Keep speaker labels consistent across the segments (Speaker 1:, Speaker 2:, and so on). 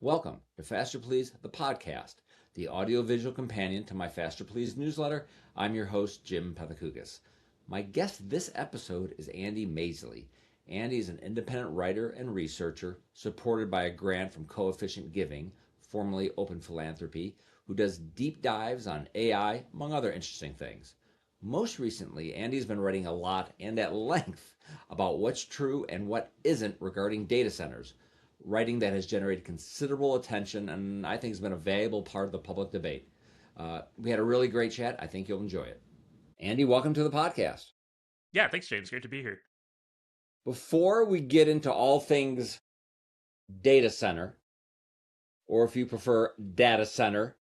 Speaker 1: Welcome to Faster Please, the podcast, the audiovisual companion to my Faster Please newsletter. I'm your host, Jim Pethokoukis. My guest this episode is Andy Masley. Andy is an independent writer and researcher supported by a grant from Coefficient Giving, formerly Open Philanthropy, who does deep dives on AI, among other interesting things. Most recently, Andy's been writing a lot and at length about what's true and what isn't regarding data centers, writing that has generated considerable attention and I think has been a valuable part of the public debate. We had a really great chat. I think you'll enjoy it. Andy, welcome to the podcast.
Speaker 2: Yeah, thanks, James. Great to be here.
Speaker 1: Before we get into all things data center, or if you prefer data center,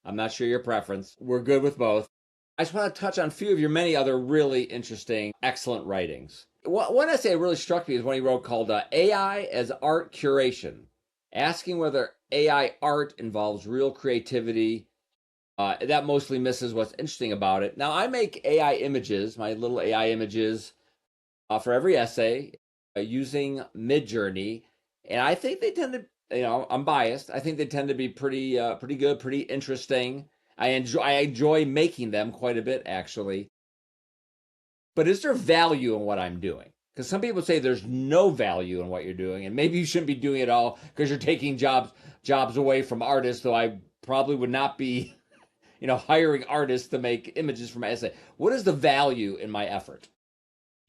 Speaker 1: I'm not sure your preference. We're good with both. I just want to touch on a few of your many other really interesting, excellent writings. One essay that really struck me is one he wrote called AI as Art Curation, asking whether AI art involves real creativity. That mostly misses what's interesting about it. Now, I make AI images, my little AI images, for every essay using Midjourney, and I think they tend to, I'm biased. I think they tend to be pretty good, pretty interesting. I enjoy making them quite a bit, actually. But is there value in what I'm doing? Because some people say there's no value in what you're doing, and maybe you shouldn't be doing it all because you're taking jobs away from artists. Though I probably would not be, hiring artists to make images for my essay. What is the value in my effort?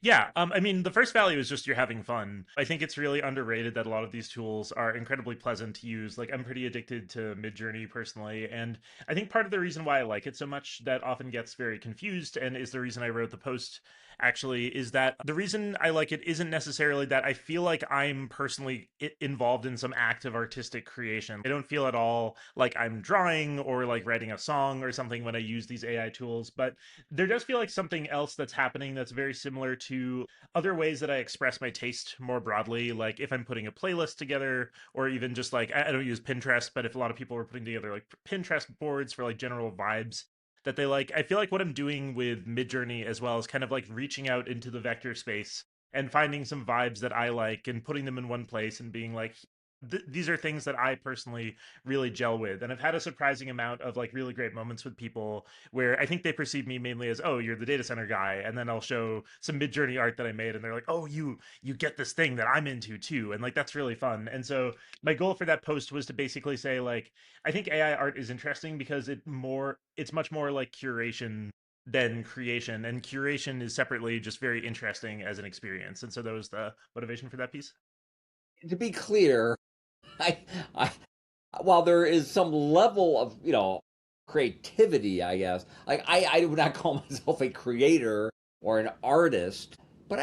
Speaker 2: Yeah, I mean, the first value is just you're having fun. I think it's really underrated that a lot of these tools are incredibly pleasant to use. Like, I'm pretty addicted to Midjourney personally, and I think part of the reason why I like it so much that often gets very confused and is the reason I wrote the post actually is that the reason I like it isn't necessarily that I feel like I'm personally involved in some act of artistic creation. I don't feel at all like I'm drawing or like writing a song or something when I use these AI tools, but there does feel like something else that's happening that's very similar to other ways that I express my taste more broadly. Like if I'm putting a playlist together, or even just like, I don't use Pinterest, but if a lot of people were putting together like Pinterest boards for like general vibes that they like, I feel like what I'm doing with Midjourney as well is kind of like reaching out into the vector space and finding some vibes that I like and putting them in one place and being like, these are things that I personally really gel with. And I've had a surprising amount of like really great moments with people where I think they perceive me mainly as, oh, you're the data center guy. And then I'll show some Midjourney art that I made and they're like, oh, you get this thing that I'm into too. And like that's really fun. And so my goal for that post was to basically say like, I think AI art is interesting because it's much more like curation than creation. And curation is separately just very interesting as an experience. And so that was the motivation for that piece.
Speaker 1: To be clear, I, I while there is some level of creativity, I guess, like I would not call myself a creator or an artist, but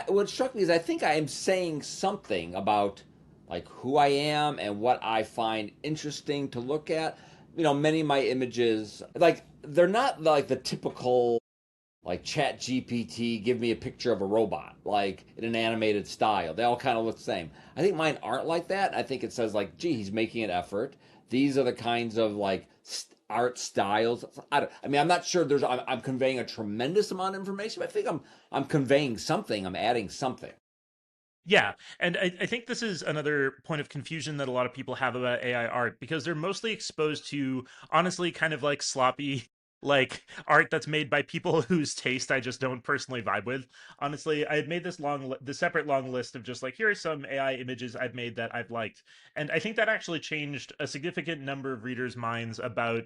Speaker 1: what struck me is I think I am saying something about like who I am and what I find interesting to look at. Many of my images, like they're not like the typical like chat gpt give me a picture of a robot like in an animated style. They all kind of look the same. I think mine aren't like that. I think it says like, gee, he's making an effort. These are the kinds of like art styles. I'm not sure I'm conveying a tremendous amount of information, but I think I'm conveying something. I'm adding something.
Speaker 2: Yeah, and I think this is another point of confusion that a lot of people have about AI art because they're mostly exposed to, honestly, kind of like sloppy, like art that's made by people whose taste I just don't personally vibe with. Honestly, I had made this separate long list of just like, here are some AI images I've made that I've liked. And I think that actually changed a significant number of readers' minds about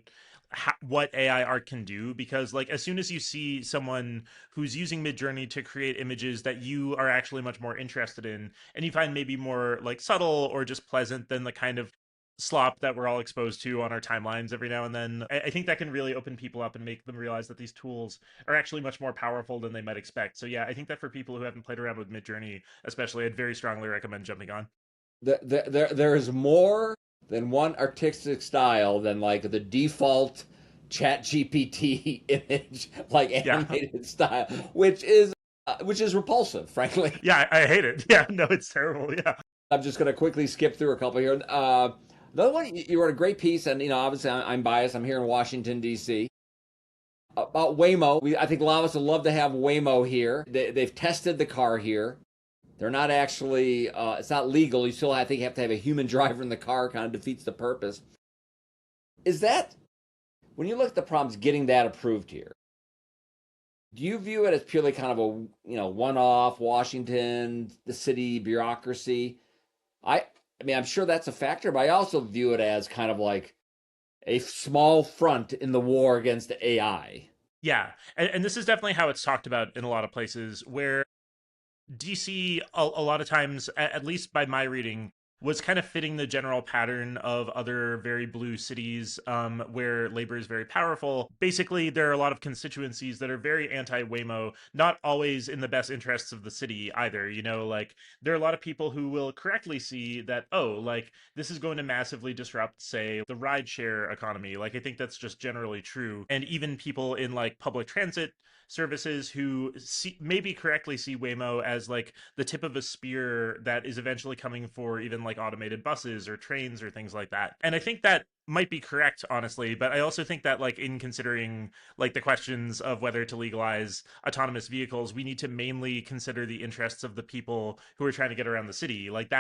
Speaker 2: what AI art can do because like as soon as you see someone who's using Midjourney to create images that you are actually much more interested in and you find maybe more like subtle or just pleasant than the kind of slop that we're all exposed to on our timelines every now and then. I think that can really open people up and make them realize that these tools are actually much more powerful than they might expect. So yeah, I think that for people who haven't played around with Midjourney, especially, I'd very strongly recommend jumping on.
Speaker 1: There is more than one artistic style than like the default chat gpt image like
Speaker 2: Yeah.
Speaker 1: animated style, which is repulsive, frankly.
Speaker 2: Yeah, I hate it. Yeah, no, it's terrible. Yeah.
Speaker 1: I'm just going to quickly skip through a couple here. Another one, you wrote a great piece, and obviously I'm biased. I'm here in Washington D.C. about Waymo. I think a lot of us would love to have Waymo here. They've tested the car here. They're not actually, it's not legal. You still, I think, have to have a human driver in the car, kind of defeats the purpose. Is that, when you look at the problems getting that approved here, do you view it as purely kind of a, one-off Washington, the city bureaucracy? I, I mean, I'm sure that's a factor, but I also view it as kind of like a small front in the war against AI.
Speaker 2: Yeah, and this is definitely how it's talked about in a lot of places where DC a lot of times, at least by my reading, was kind of fitting the general pattern of other very blue cities where labor is very powerful. Basically, there are a lot of constituencies that are very anti-Waymo, not always in the best interests of the city either. You know, like there are a lot of people who will correctly see that, oh, like this is going to massively disrupt, say, the rideshare economy. Like I think that's just generally true. And even people in like public transit services who maybe correctly see Waymo as like the tip of a spear that is eventually coming for even like automated buses or trains or things like that. And I think that might be correct, honestly, but I also think that like in considering like the questions of whether to legalize autonomous vehicles, we need to mainly consider the interests of the people who are trying to get around the city. Like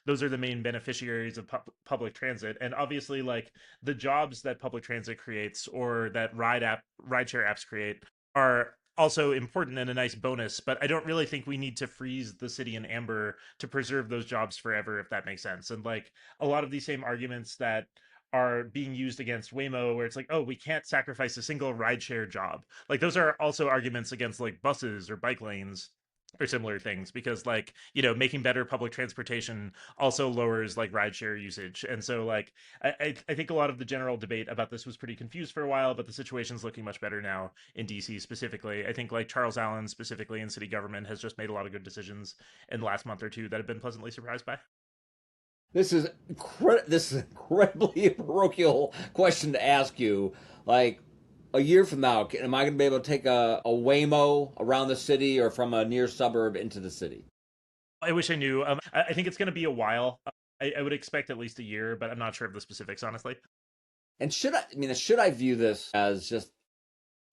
Speaker 2: those are the main beneficiaries of public transit, and obviously like the jobs that public transit creates or that rideshare apps create are also important and a nice bonus, but I don't really think we need to freeze the city in amber to preserve those jobs forever, if that makes sense. And like a lot of these same arguments that are being used against Waymo, where it's like, oh, we can't sacrifice a single rideshare job. Like those are also arguments against like buses or bike lanes or similar things because like making better public transportation also lowers like rideshare usage. And so like I think a lot of the general debate about this was pretty confused for a while, but the situation's looking much better now in DC specifically. I think like Charles Allen specifically in city government has just made a lot of good decisions in the last month or two that have been pleasantly surprised by.
Speaker 1: This is incredibly parochial question to ask you. Like a year from now, am I going to be able to take a Waymo around the city or from a near suburb into the city?
Speaker 2: I wish I knew. I think it's going to be a while. I would expect at least a year, but I'm not sure of the specifics, honestly.
Speaker 1: And should I view this as just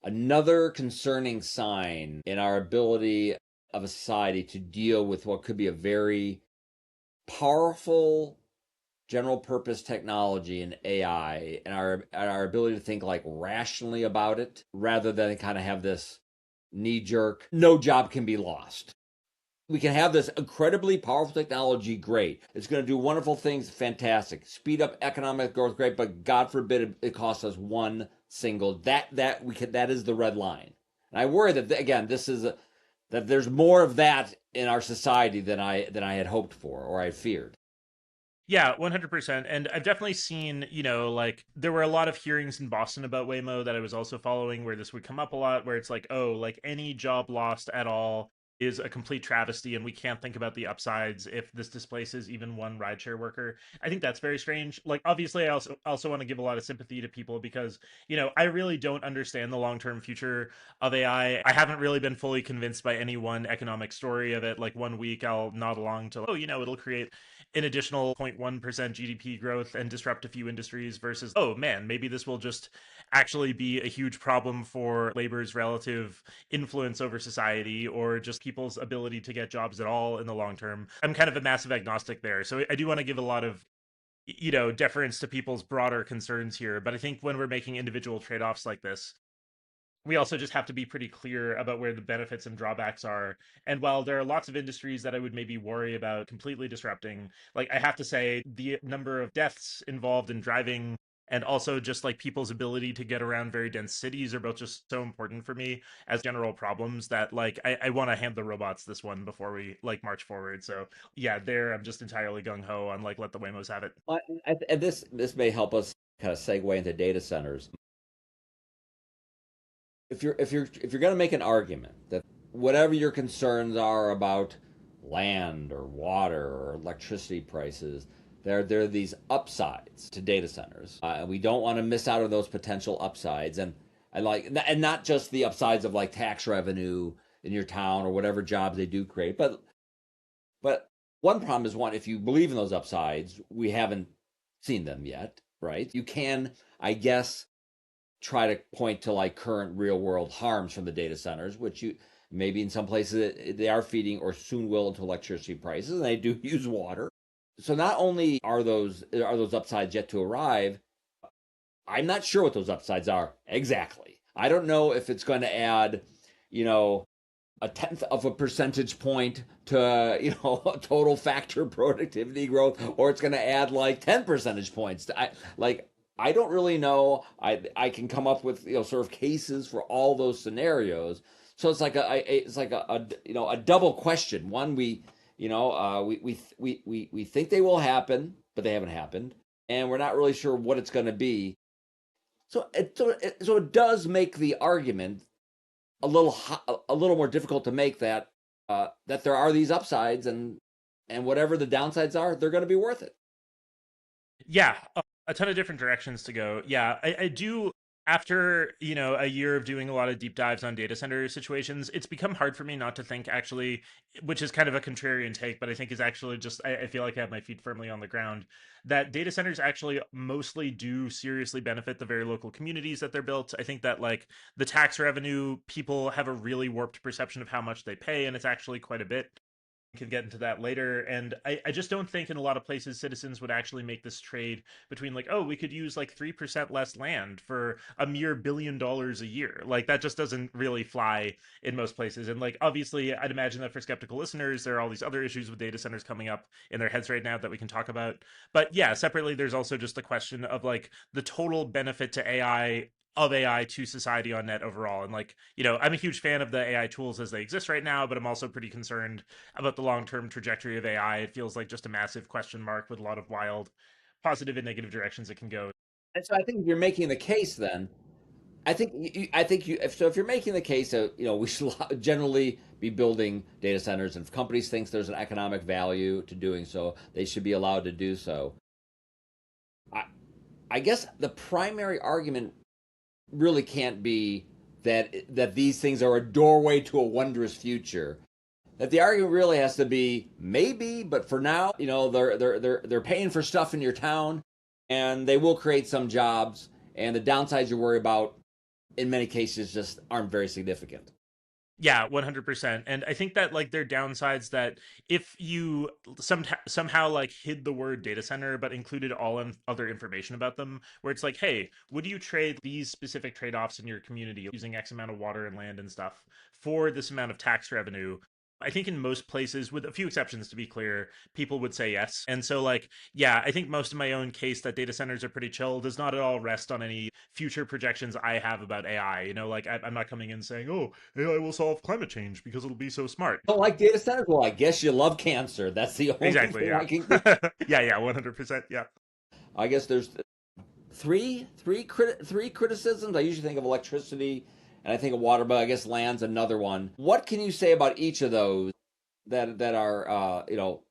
Speaker 1: another concerning sign in our ability of a society to deal with what could be a very powerful general purpose technology and AI, and our ability to think like rationally about it rather than kind of have this knee jerk no job can be lost. We can have this incredibly powerful technology, great. It's going to do wonderful things, fantastic. Speed up economic growth, great, but God forbid it costs us one single that is the red line. And I worry that again, that there's more of that in our society than I had hoped for or I feared.
Speaker 2: Yeah, 100%. And I've definitely seen, like there were a lot of hearings in Boston about Waymo that I was also following where this would come up a lot, where it's like, oh, like any job lost at all is a complete travesty and we can't think about the upsides if this displaces even one rideshare worker. I think that's very strange. Like obviously I also want to give a lot of sympathy to people because, I really don't understand the long-term future of AI. I haven't really been fully convinced by any one economic story of it. Like one week I'll nod along to, oh, it'll create an additional 0.1% GDP growth and disrupt a few industries versus, oh man, maybe this will just actually be a huge problem for labor's relative influence over society or just people's ability to get jobs at all in the long term. I'm kind of a massive agnostic there. So I do want to give a lot of deference to people's broader concerns here, but I think when we're making individual trade-offs like this, we also just have to be pretty clear about where the benefits and drawbacks are. And while there are lots of industries that I would maybe worry about completely disrupting, like I have to say, the number of deaths involved in driving and also just like people's ability to get around very dense cities are both just so important for me as general problems that like I want to hand the robots this one before we like march forward. So yeah, there I'm just entirely gung ho on like let the Waymos have it.
Speaker 1: And this may help us kind of segue into data centers. If you're going to make an argument that whatever your concerns are about land or water or electricity prices, there are these upsides to data centers, and we don't want to miss out on those potential upsides. And not just the upsides of like tax revenue in your town or whatever jobs they do create, but one problem is one if you believe in those upsides, we haven't seen them yet, right? You can, I guess, try to point to like current real world harms from the data centers, which Maybe in some places they are feeding or soon will into electricity prices, and they do use water. So not only are those upsides yet to arrive, I'm not sure what those upsides are exactly. I don't know if it's going to add, you know, a tenth of a percentage point to total factor productivity growth, or it's going to add like 10 percentage points. I don't really know. I can come up with sort of cases for all those scenarios. So it's like a double question. One, we think they will happen, but they haven't happened, and we're not really sure what it's going to be. So it does make the argument a little more difficult to make that there are these upsides, and whatever the downsides are, they're going to be worth it.
Speaker 2: Yeah, a ton of different directions to go. Yeah, I do. After a year of doing a lot of deep dives on data center situations, it's become hard for me not to think actually, which is kind of a contrarian take, but I think is actually just I feel like I have my feet firmly on the ground that data centers actually mostly do seriously benefit the very local communities that they're built. I think that like the tax revenue, people have a really warped perception of how much they pay, and it's actually quite a bit. Can get into that later. And I just don't think in a lot of places citizens would actually make this trade between like, oh, we could use like 3% less land for a mere $1 billion a year. Like that just doesn't really fly in most places. And like obviously I'd imagine that for skeptical listeners, there are all these other issues with data centers coming up in their heads right now that we can talk about. But yeah, separately, there's also just the question of like the total benefit to AI to society on net overall. And like, I'm a huge fan of the AI tools as they exist right now, but I'm also pretty concerned about the long-term trajectory of AI. It feels like just a massive question mark with a lot of wild positive and negative directions it can go.
Speaker 1: And so I think if you're making the case, then if you're making the case that we should generally be building data centers, and if companies think there's an economic value to doing so, they should be allowed to do so. I, I guess the primary argument really can't be that these things are a doorway to a wondrous future. That the argument really has to be maybe, but for now, they're paying for stuff in your town, and they will create some jobs, and the downsides you worry about in many cases just aren't very significant.
Speaker 2: Yeah, 100%. And I think that like there are downsides that if you somehow like hid the word data center but included all other information about them, where it's like, hey, would you trade these specific trade-offs in your community using X amount of water and land and stuff for this amount of tax revenue? I think in most places, with a few exceptions to be clear, people would say yes. And so, like, yeah, I think most of my own case that data centers are pretty chill does not at all rest on any future projections I have about AI. Like, I'm not coming in saying, oh, AI will solve climate change because it'll be so smart.
Speaker 1: Don't like data centers? Well, I guess you love cancer. That's the only
Speaker 2: Exactly,
Speaker 1: thing
Speaker 2: yeah.
Speaker 1: I can think.
Speaker 2: Yeah, 100%, yeah.
Speaker 1: I guess there's three criticisms. I usually think of electricity, and I think of water, but I guess land's another one. What can you say about each of those that are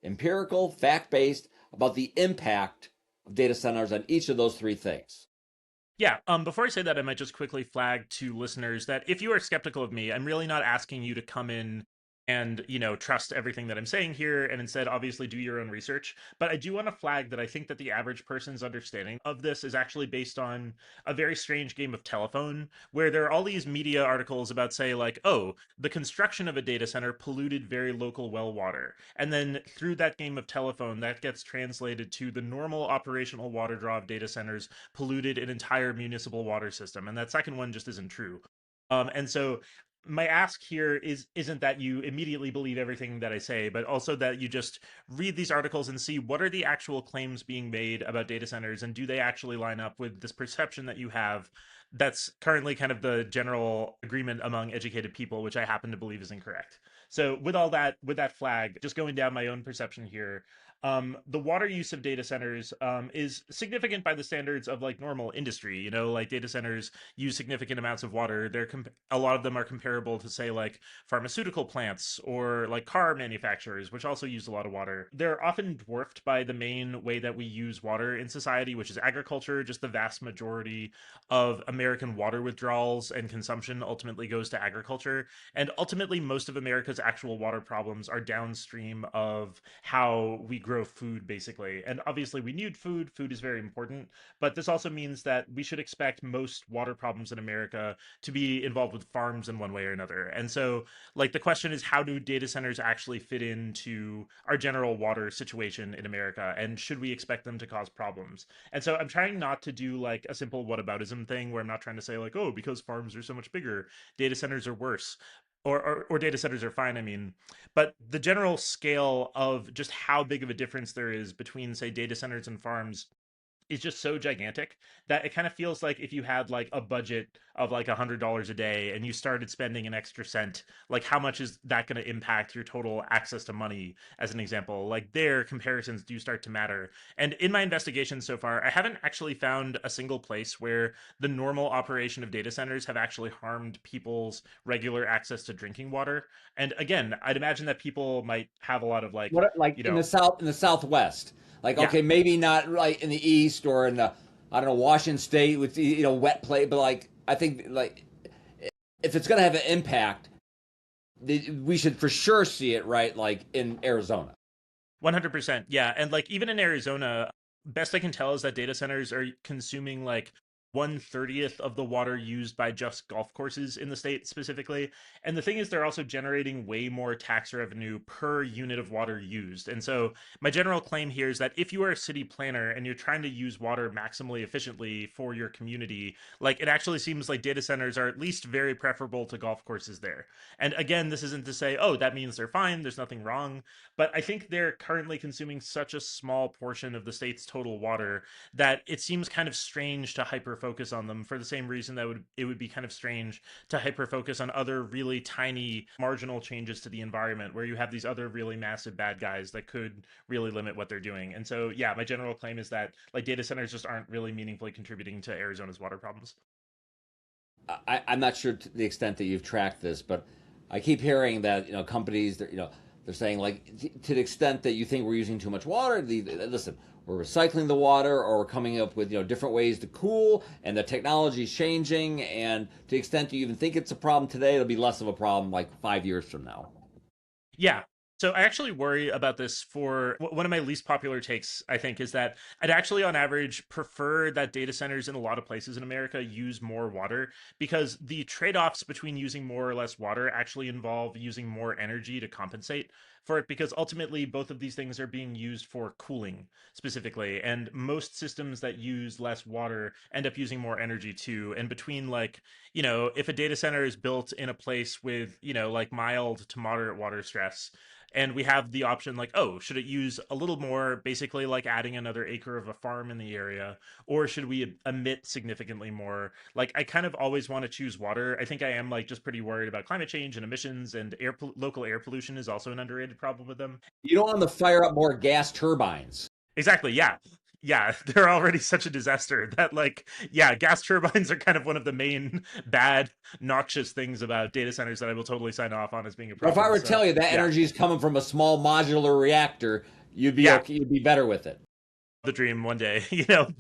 Speaker 1: empirical, fact based about the impact of data centers on each of those three things?
Speaker 2: Yeah, before I say that, I might just quickly flag to listeners that if you are skeptical of me, I'm really not asking you to come in and, trust everything that I'm saying here and instead obviously do your own research. But I do want to flag that I think that the average person's understanding of this is actually based on a very strange game of telephone where there are all these media articles about say like, oh, the construction of a data center polluted very local well water. And then through that game of telephone, that gets translated to the normal operational water draw of data centers polluted an entire municipal water system. And that second one just isn't true. And so my ask here isn't that you immediately believe everything that I say, but also that you just read these articles and see what are the actual claims being made about data centers and do they actually line up with this perception that you have that's currently kind of the general agreement among educated people, which I happen to believe is incorrect. So with that flag, just going down my own perception here, the water use of data centers is significant by the standards of like normal industry. Like data centers use significant amounts of water. A lot of them are comparable to say like pharmaceutical plants or like car manufacturers, which also use a lot of water. They're often dwarfed by the main way that we use water in society, which is agriculture. Just the vast majority of American water withdrawals and consumption ultimately goes to agriculture. And ultimately, most of America's actual water problems are downstream of how we grow food, basically. And obviously, we need food. Food is very important. But this also means that we should expect most water problems in America to be involved with farms in one way or another. And so, like, the question is, how do data centers actually fit into our general water situation in America? And should we expect them to cause problems? And so, I'm trying not to do like a simple whataboutism thing where I'm not trying to say, like, oh, because farms are so much bigger, data centers are worse. Or data centers are fine, I mean, but the general scale of just how big of a difference there is between, say, data centers and farms is just so gigantic that it kind of feels like if you had like a budget of like $100 a day and you started spending an extra cent, like how much is that going to impact your total access to money, as an example? Like their comparisons do start to matter. And in my investigation so far, I haven't actually found a single place where the normal operation of data centers have actually harmed people's regular access to drinking water. And again, I'd imagine that people might have a lot of like,
Speaker 1: What, like
Speaker 2: you
Speaker 1: in
Speaker 2: know,
Speaker 1: the Southwest? Like,
Speaker 2: yeah,
Speaker 1: okay, maybe not right in the East or in the, I don't know, Washington State with wet play, but like I think like if it's gonna have an impact, we should for sure see it right like in Arizona.
Speaker 2: 100%. Yeah. And like even in Arizona, best I can tell is that data centers are consuming like 1/30th of the water used by just golf courses in the state specifically. And the thing is, they're also generating way more tax revenue per unit of water used. And so, my general claim here is that if you are a city planner and you're trying to use water maximally efficiently for your community, like it actually seems like data centers are at least very preferable to golf courses there. And again, this isn't to say, oh, that means they're fine, there's nothing wrong. But I think they're currently consuming such a small portion of the state's total water that it seems kind of strange to hyper focus on them for the same reason that it would be kind of strange to hyper focus on other really tiny marginal changes to the environment where you have these other really massive bad guys that could really limit what they're doing. And so yeah, my general claim is that like data centers just aren't really meaningfully contributing to Arizona's water problems.
Speaker 1: I'm not sure to the extent that you've tracked this, but I keep hearing that companies that they're saying like to the extent that you think we're using too much water, listen, we're recycling the water or we're coming up with different ways to cool, and the technology is changing, and to the extent you even think it's a problem today, it'll be less of a problem like 5 years from now.
Speaker 2: Yeah. So I actually worry about this for one of my least popular takes, I think, is that I'd actually, on average, prefer that data centers in a lot of places in America use more water because the trade offs between using more or less water actually involve using more energy to compensate for it because ultimately both of these things are being used for cooling specifically. And most systems that use less water end up using more energy too. And between like, if a data center is built in a place with, like mild to moderate water stress, and we have the option like, oh, should it use a little more, basically like adding another acre of a farm in the area, or should we emit significantly more? Like I kind of always want to choose water. I think I am like just pretty worried about climate change and emissions, and local air pollution is also an underrated problem with them.
Speaker 1: You don't want to fire up more gas turbines.
Speaker 2: Exactly, yeah. Yeah, they're already such a disaster that like yeah, gas turbines are kind of one of the main bad noxious things about data centers that I will totally sign off on as being a
Speaker 1: But if I
Speaker 2: problem.
Speaker 1: were to
Speaker 2: So,
Speaker 1: tell you that
Speaker 2: yeah.
Speaker 1: energy is coming from a small modular reactor, you'd be
Speaker 2: Yeah,
Speaker 1: okay. You'd be better with it.
Speaker 2: the dream one day,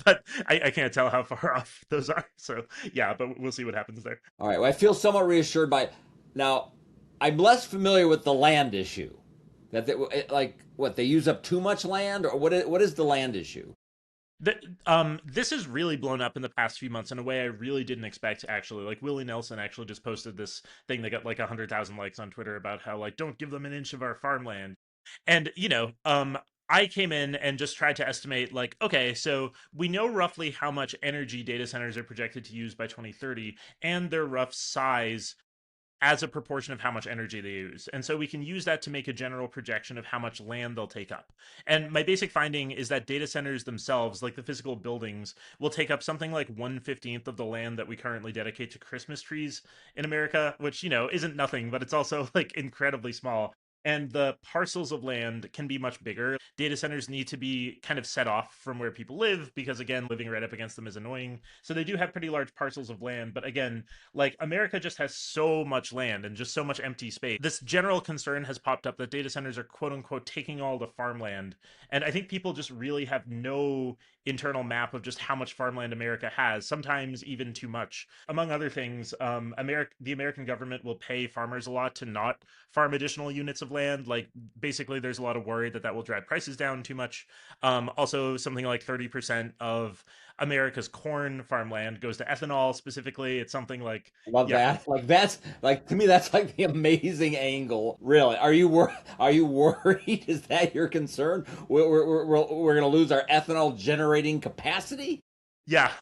Speaker 2: but I can't tell how far off those are. So, yeah, but we'll see what happens there.
Speaker 1: All right. Well, I feel somewhat reassured by now. I'm less familiar with the land issue. That they, like what they use up too much land, or what is the land issue?
Speaker 2: This has really blown up in the past few months in a way I really didn't expect. Actually, like Willie Nelson actually just posted this thing that got like 100,000 likes on Twitter about how like don't give them an inch of our farmland, and I came in and just tried to estimate like, okay, so we know roughly how much energy data centers are projected to use by 2030 and their rough size as a proportion of how much energy they use. And so we can use that to make a general projection of how much land they'll take up. And my basic finding is that data centers themselves, like the physical buildings, will take up something like 1/15th of the land that we currently dedicate to Christmas trees in America, which, isn't nothing, but it's also like incredibly small. And the parcels of land can be much bigger. Data centers need to be kind of set off from where people live because, again, living right up against them is annoying. So they do have pretty large parcels of land. But again, like America just has so much land and just so much empty space. This general concern has popped up that data centers are quote unquote taking all the farmland. And I think people just really have no internal map of just how much farmland America has, sometimes even too much. Among other things, the American government will pay farmers a lot to not farm additional units of land. Like, basically, there's a lot of worry that that will drive prices down too much. Also, something like 30% of America's corn farmland goes to ethanol specifically. It's something like,
Speaker 1: Love
Speaker 2: yeah,
Speaker 1: that. Like that's like to me that's like the amazing angle. Really, are you worried? Is that your concern? We're going to lose our ethanol generating capacity?
Speaker 2: yeah.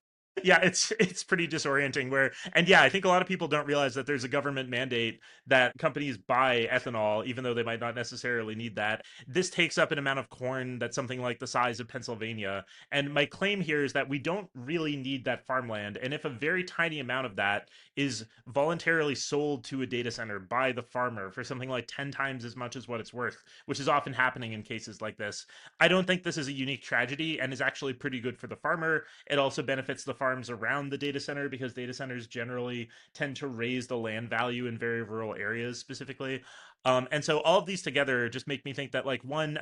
Speaker 2: Yeah, it's pretty disorienting where, and yeah, I think a lot of people don't realize that there's a government mandate that companies buy ethanol even though they might not necessarily need that. This takes up an amount of corn that's something like the size of Pennsylvania. And my claim here is that we don't really need that farmland, and if a very tiny amount of that is voluntarily sold to a data center by the farmer for something like 10 times as much as what it's worth, which is often happening in cases like this, I don't think this is a unique tragedy and is actually pretty good for the farmer. It also benefits the farms around the data center because data centers generally tend to raise the land value in very rural areas specifically. And so all of these together just make me think that, like, one,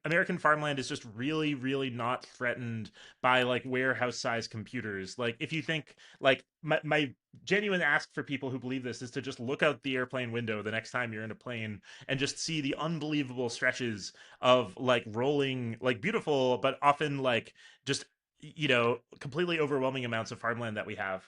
Speaker 2: American farmland is just really, really not threatened by like warehouse size computers. Like, if you think, like, my genuine ask for people who believe this is to just look out the airplane window the next time you're in a plane and just see the unbelievable stretches of like rolling, like beautiful but often like just, completely overwhelming amounts of farmland that we have.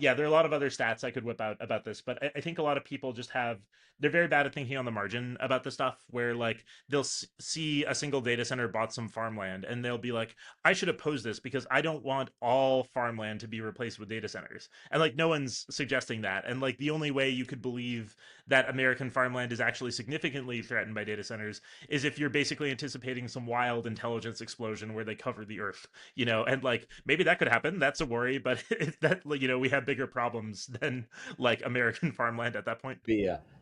Speaker 2: Yeah, there are a lot of other stats I could whip out about this, but I think a lot of people just have, they're very bad at thinking on the margin about the stuff where like they'll see a single data center bought some farmland and they'll be like, I should oppose this because I don't want all farmland to be replaced with data centers. And like, no one's suggesting that. And like, the only way you could believe that American farmland is actually significantly threatened by data centers is if you're basically anticipating some wild intelligence explosion where they cover the earth, and like, maybe that could happen. That's a worry, but that, we have bigger problems than like American farmland at that point.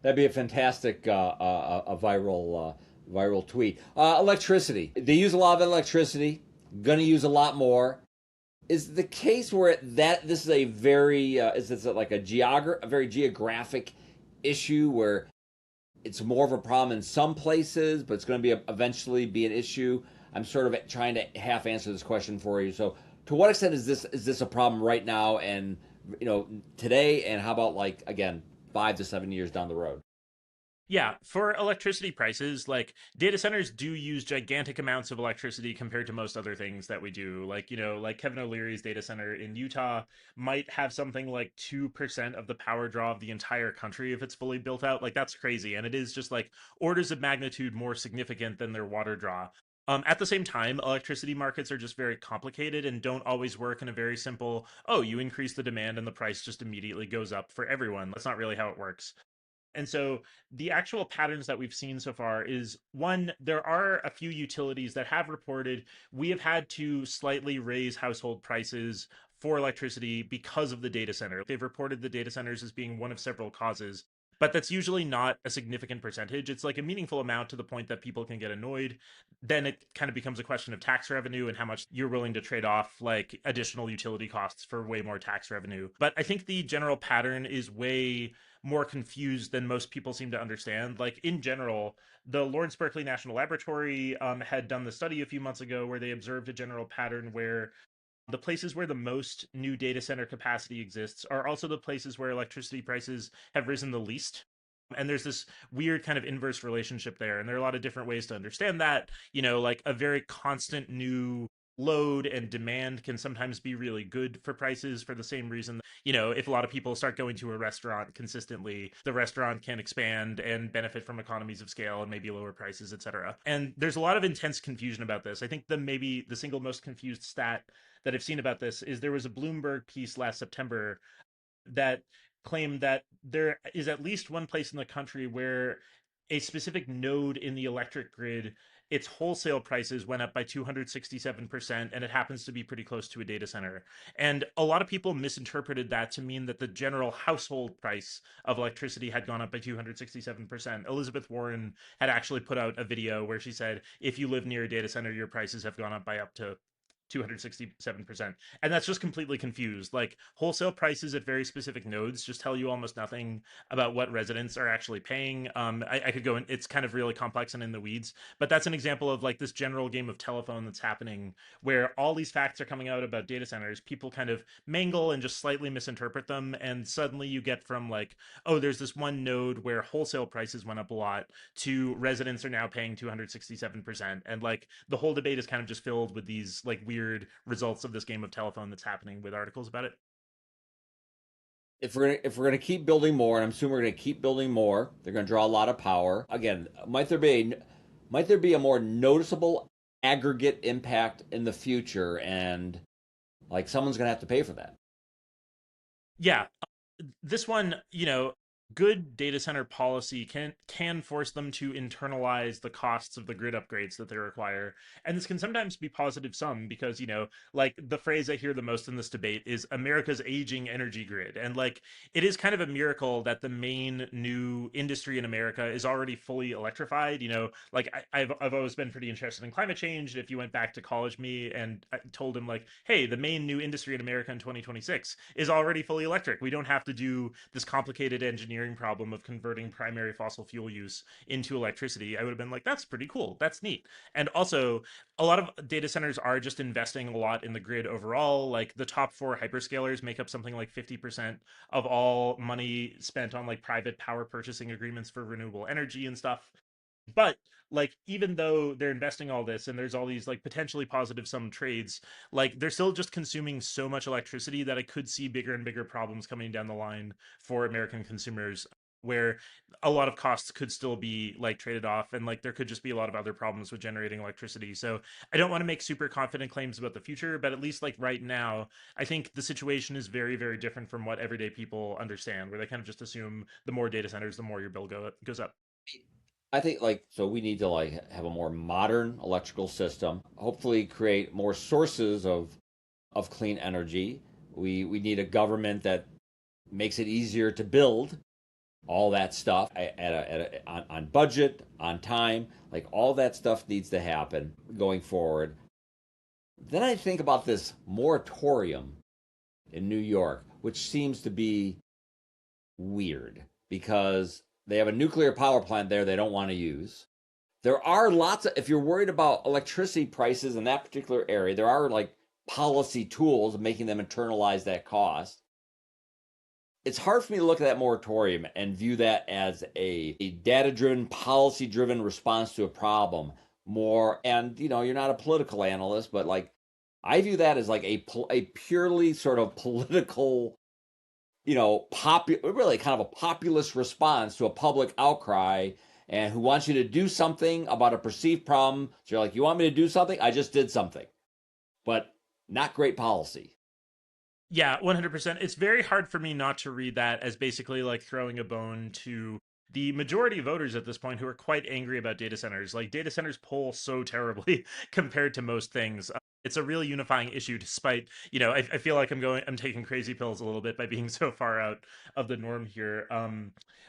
Speaker 1: That'd be a fantastic a viral tweet. Electricity. They use a lot of electricity. Going to use a lot more. Is the case where that this is a very is this like a very geographic issue where it's more of a problem in some places, but it's going to be eventually be an issue. I'm sort of trying to half answer this question for you. So, to what extent is this a problem right now and today, and how about like again 5 to 7 years down the road?
Speaker 2: Yeah, for electricity prices, like, data centers do use gigantic amounts of electricity compared to most other things that we do. Like, like Kevin O'Leary's data center in Utah might have something like 2% of the power draw of the entire country if it's fully built out. Like, that's crazy. And it is just like orders of magnitude more significant than their water draw. At the same time, electricity markets are just very complicated and don't always work in a very simple, oh, you increase the demand and the price just immediately goes up for everyone. That's not really how it works. And so the actual patterns that we've seen so far is, one, there are a few utilities that have reported we have had to slightly raise household prices for electricity because of the data center. They've reported the data centers as being one of several causes, but that's usually not a significant percentage. It's like a meaningful amount to the point that people can get annoyed. Then it kind of becomes a question of tax revenue and how much you're willing to trade off like additional utility costs for way more tax revenue. But I think the general pattern is way more confused than most people seem to understand. Like, in general, the Lawrence Berkeley National Laboratory had done the study a few months ago where they observed a general pattern where the places where the most new data center capacity exists are also the places where electricity prices have risen the least. And there's this weird kind of inverse relationship there. And there are a lot of different ways to understand that. Like, a very constant new load and demand can sometimes be really good for prices for the same reason. If a lot of people start going to a restaurant consistently, the restaurant can expand and benefit from economies of scale and maybe lower prices, etc. And there's a lot of intense confusion about this. I think maybe the single most confused stat that I've seen about this is there was a Bloomberg piece last September that claimed that there is at least one place in the country where a specific node in the electric grid, its wholesale prices went up by 267%, and it happens to be pretty close to a data center. And a lot of people misinterpreted that to mean that the general household price of electricity had gone up by 267%. Elizabeth Warren had actually put out a video where she said, if you live near a data center, your prices have gone up by up to 267%. And that's just completely confused. Like wholesale prices at very specific nodes just tell you almost nothing about what residents are actually paying. I could go in, it's kind of really complex and in the weeds, but that's an example of like this general game of telephone that's happening where all these facts are coming out about data centers. People kind of mangle and just slightly misinterpret them. And suddenly you get from like, oh, there's this one node where wholesale prices went up a lot to residents are now paying 267%. And like the whole debate is kind of just filled with these like weird results of this game of telephone that's happening with articles about it.
Speaker 1: If we're gonna keep building more, and I'm assuming we're gonna keep building more, they're gonna draw a lot of power. Again, might there be a more noticeable aggregate impact in the future, and like someone's gonna have to pay for that.
Speaker 2: Yeah, this one, good data center policy can force them to internalize the costs of the grid upgrades that they require. And this can sometimes be positive some because, like the phrase I hear the most in this debate is America's aging energy grid. And like it is kind of a miracle that the main new industry in America is already fully electrified. Like I've always been pretty interested in climate change. If you went back to college me and I told him like, hey, the main new industry in America in 2026 is already fully electric. We don't have to do this complicated engineering problem of converting primary fossil fuel use into electricity, I would have been like, that's pretty cool. That's neat. And also, a lot of data centers are just investing a lot in the grid overall. Like the top four hyperscalers make up something like 50% of all money spent on like private power purchasing agreements for renewable energy and stuff. But like even though they're investing all this and there's all these like potentially positive sum trades, like they're still just consuming so much electricity that I could see bigger and bigger problems coming down the line for American consumers where a lot of costs could still be like traded off and like there could just be a lot of other problems with generating electricity. So I don't want to make super confident claims about the future, but at least like right now I think the situation is very very different from what everyday people understand, where they kind of just assume the more data centers the more your goes up.
Speaker 1: I think like so we need to like have a more modern electrical system. Hopefully, create more sources of clean energy. We need a government that makes it easier to build all that stuff on budget, on time. Like all that stuff needs to happen going forward. Then I think about this moratorium in New York, which seems to be weird because they have a nuclear power plant there they don't want to use. There are lots of, if you're worried about electricity prices in that particular area, there are like policy tools of making them internalize that cost. It's hard for me to look at that moratorium and view that as a data driven, policy driven response to a problem more. And, you're not a political analyst, but like, I view that as like a purely sort of political really kind of a populist response to a public outcry and who wants you to do something about a perceived problem. So you're like, you want me to do something? I just did something, but not great policy.
Speaker 2: Yeah, 100%. It's very hard for me not to read that as basically like throwing a bone to the majority of voters at this point who are quite angry about data centers. Like data centers poll so terribly compared to most things. It's a really unifying issue despite, I feel like I'm taking crazy pills a little bit by being so far out of the norm here.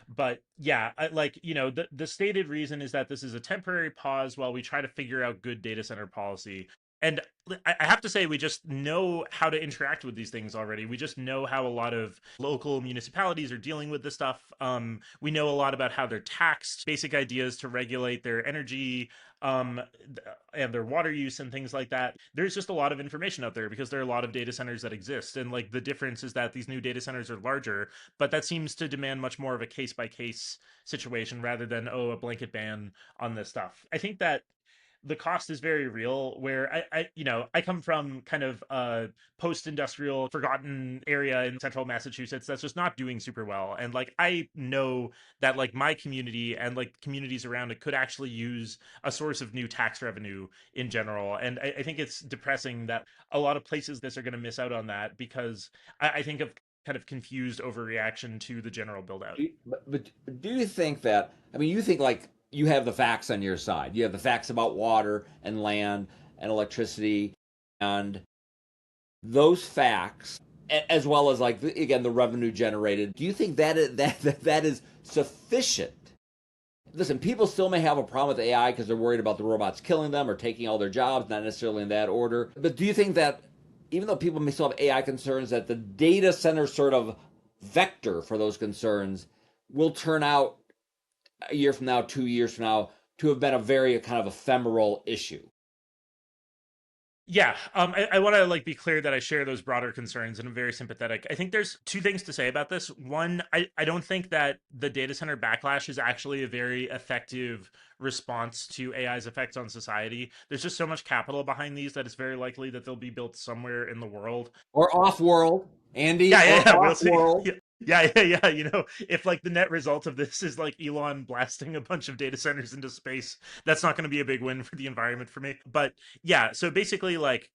Speaker 2: But yeah, the stated reason is that this is a temporary pause while we try to figure out good data center policy. And I have to say, we just know how to interact with these things already. We just know how a lot of local municipalities are dealing with this stuff. We know a lot about how they're taxed, basic ideas to regulate their energy um, and their water use and things like that. There's just a lot of information out there because there are a lot of data centers that exist. And like the difference is that these new data centers are larger, but that seems to demand much more of a case by case situation rather than, oh, a blanket ban on this stuff. I think that the cost is very real where I come from kind of a post-industrial forgotten area in central Massachusetts that's just not doing super well, and like I know that like my community and like communities around it could actually use a source of new tax revenue in general. And I think it's depressing that a lot of places this are going to miss out on that because I think of kind of confused overreaction to the general build out.
Speaker 1: But do you think that, I mean, you think like you have the facts on your side. You have the facts about water and land and electricity and those facts, as well as like again the revenue generated. Do you think that that is sufficient listen, people still may have a problem with AI because they're worried about the robots killing them or taking all their jobs, not necessarily in that order. But do you think that even though people may still have AI concerns, that the data center sort of vector for those concerns will turn out a year from now, 2 years from now, to have been a very kind of ephemeral issue?
Speaker 2: Yeah, I want to like be clear that I share those broader concerns and I'm very sympathetic. I think there's two things to say about this. One, I don't think that the data center backlash is actually a very effective response to AI's effects on society. There's just so much capital behind these that it's very likely that they'll be built somewhere in the world.
Speaker 1: Or off world, Andy,
Speaker 2: Yeah,
Speaker 1: or
Speaker 2: yeah, yeah. We'll
Speaker 1: off
Speaker 2: see.
Speaker 1: world?
Speaker 2: Yeah, yeah, yeah. You know, if like the net result of this is like Elon blasting a bunch of data centers into space, that's not going to be a big win for the environment for me. But yeah, so basically, like,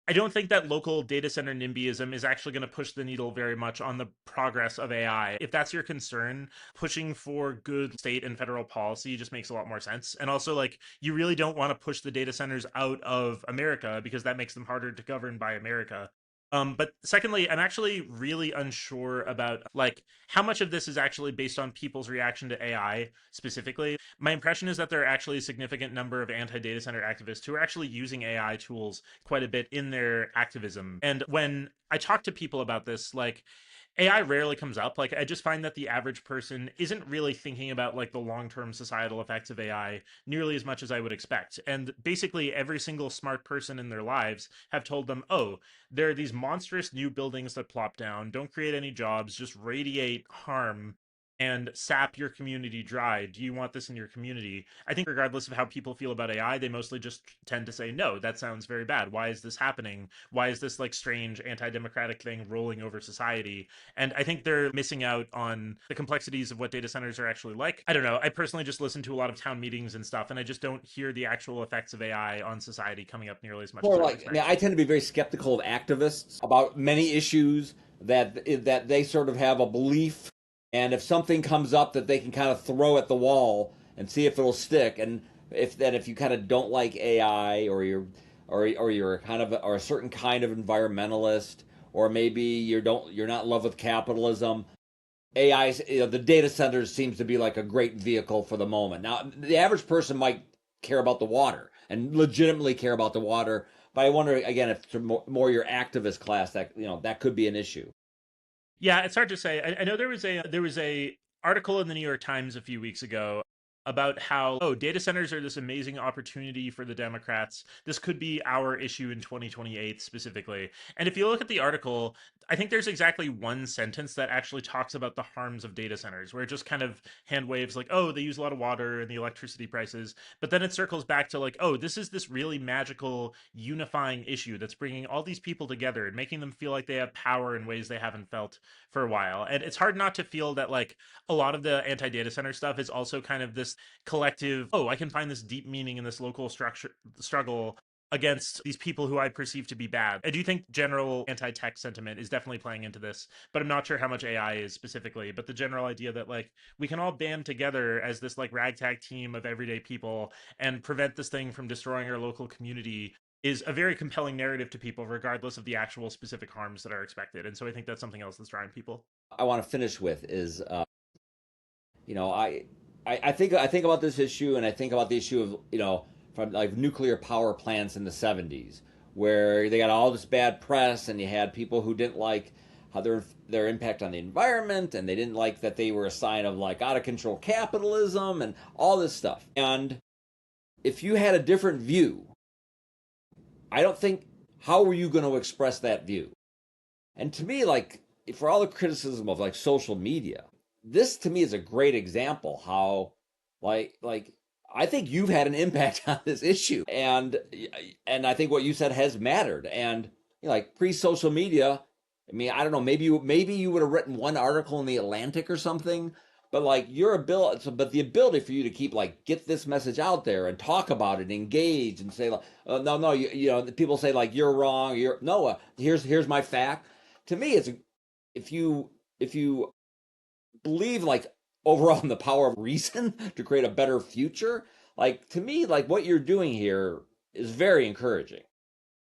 Speaker 2: I don't think that local data center NIMBYism is actually going to push the needle very much on the progress of AI. If that's your concern, pushing for good state and federal policy just makes a lot more sense. And also, like, you really don't want to push the data centers out of America because that makes them harder to govern by America. But secondly, I'm actually really unsure about like how much of this is actually based on people's reaction to AI specifically. My impression is that there are actually a significant number of anti-data center activists who are actually using AI tools quite a bit in their activism. And when I talk to people about this, like AI rarely comes up. Like I just find that the average person isn't really thinking about like the long-term societal effects of AI nearly as much as I would expect. And basically every single smart person in their lives have told them, "Oh, there are these monstrous new buildings that plop down, don't create any jobs, just radiate harm and sap your community dry. Do you want this in your community?" I think, regardless of how people feel about AI, they mostly just tend to say, no, that sounds very bad. Why is this happening? Why is this like strange anti democratic thing rolling over society? And I think they're missing out on the complexities of what data centers are actually like. I don't know. I personally just listen to a lot of town meetings and stuff, and I just don't hear the actual effects of AI on society coming up nearly as much as
Speaker 1: More
Speaker 2: I would
Speaker 1: like, I mean,
Speaker 2: expect.
Speaker 1: I tend to be very skeptical of activists about many issues that they sort of have a belief, and if something comes up that they can kind of throw at the wall and see if it'll stick, and if you kind of don't like AI, or you're kind of or a certain kind of environmentalist, or maybe you're not in love with capitalism. AI, the data centers seems to be like a great vehicle for the moment. Now, the average person might care about the water and legitimately care about the water, but I wonder again if it's more your activist class that that could be an issue.
Speaker 2: Yeah, it's hard to say. I know there was a article in the New York Times a few weeks ago about how data centers are this amazing opportunity for the Democrats. This could be our issue in 2028 specifically. And if you look at the article, I think there's exactly one sentence that actually talks about the harms of data centers, where it just kind of hand waves like, oh, they use a lot of water and the electricity prices. But then it circles back to like, oh, this is this really magical unifying issue that's bringing all these people together and making them feel like they have power in ways they haven't felt for a while. And it's hard not to feel that like a lot of the anti-data center stuff is also kind of this collective, oh, I can find this deep meaning in this local structure struggle against these people who I perceive to be bad. I do think general anti-tech sentiment is definitely playing into this, but I'm not sure how much AI is specifically. But the general idea that like we can all band together as this like ragtag team of everyday people and prevent this thing from destroying our local community is a very compelling narrative to people, regardless of the actual specific harms that are expected. And so I think that's something else that's drawing people.
Speaker 1: I want to finish with is you know I think about this issue, and I think about the issue of from like nuclear power plants in the 70s, where they got all this bad press, and you had people who didn't like how their impact on the environment, and they didn't like that they were a sign of like out of control capitalism and all this stuff. And if you had a different view, I don't think, how were you going to express that view? And to me, like, for all the criticism of like social media, this to me is a great example how like I think you've had an impact on this issue, and I think what you said has mattered. And like pre-social media, I mean, I don't know, maybe you would have written one article in the Atlantic or something, but like your ability, but the ability for you to keep like get this message out there and talk about it, engage, and say like, no, no, people say like you're wrong, you're no, here's my fact. To me, it's if you believe like overall in the power of reason to create a better future, like to me, like what you're doing here is very encouraging.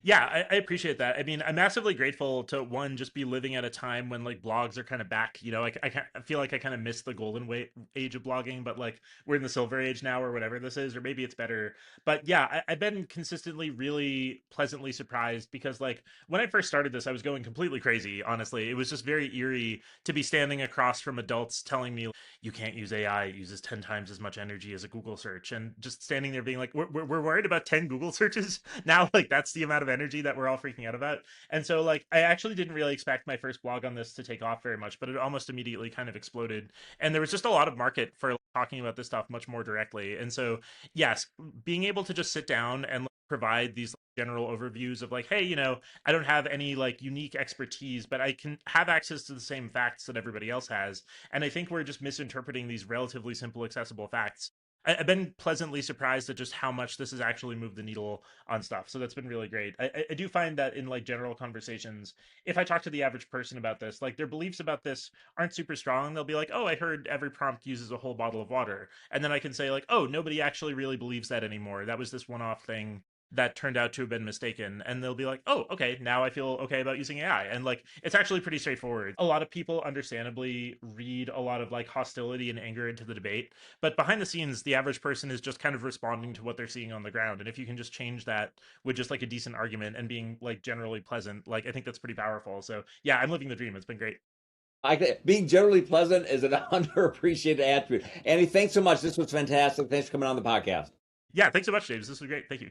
Speaker 2: Yeah, I appreciate that. I mean, I'm massively grateful to one just be living at a time when like blogs are kind of back. You know, I feel like I kind of missed the age of blogging, but like we're in the silver age now, or whatever this is, or maybe it's better. But yeah, I've been consistently really pleasantly surprised because like when I first started this, I was going completely crazy. Honestly, it was just very eerie to be standing across from adults telling me you can't use AI. It uses 10 times as much energy as a Google search. And just standing there being like, we're worried about 10 Google searches now. Like, that's the amount of energy that we're all freaking out about. And so, like, I actually didn't really expect my first blog on this to take off very much, but it almost immediately kind of exploded. And there was just a lot of market for like, talking about this stuff much more directly. And so, yes, being able to just sit down and like, provide these general overviews of like, hey, you know, I don't have any like unique expertise, but I can have access to the same facts that everybody else has. And I think we're just misinterpreting these relatively simple, accessible facts. Have been pleasantly surprised at just how much this has actually moved the needle on stuff. So that's been really great. I do find that in like general conversations, if I talk to the average person about this, like their beliefs about this aren't super strong. They'll be like, oh, I heard every prompt uses a whole bottle of water. And then I can say, like, oh, nobody actually really believes that anymore. That was this one off thing that turned out to have been mistaken, and they'll be like, oh, okay, now I feel okay about using AI. And like it's actually pretty straightforward. A lot of people understandably read a lot of like hostility and anger into the debate, but behind the scenes the average person is just kind of responding to what they're seeing on the ground. And if you can just change that with just like a decent argument and being like generally pleasant, like I think that's pretty powerful. So yeah, I'm living the dream. It's been great.
Speaker 1: Being generally pleasant is an underappreciated attribute. Andy, thanks so much. This was fantastic. Thanks for coming on the podcast.
Speaker 2: Yeah, thanks so much, James. This was great. Thank you.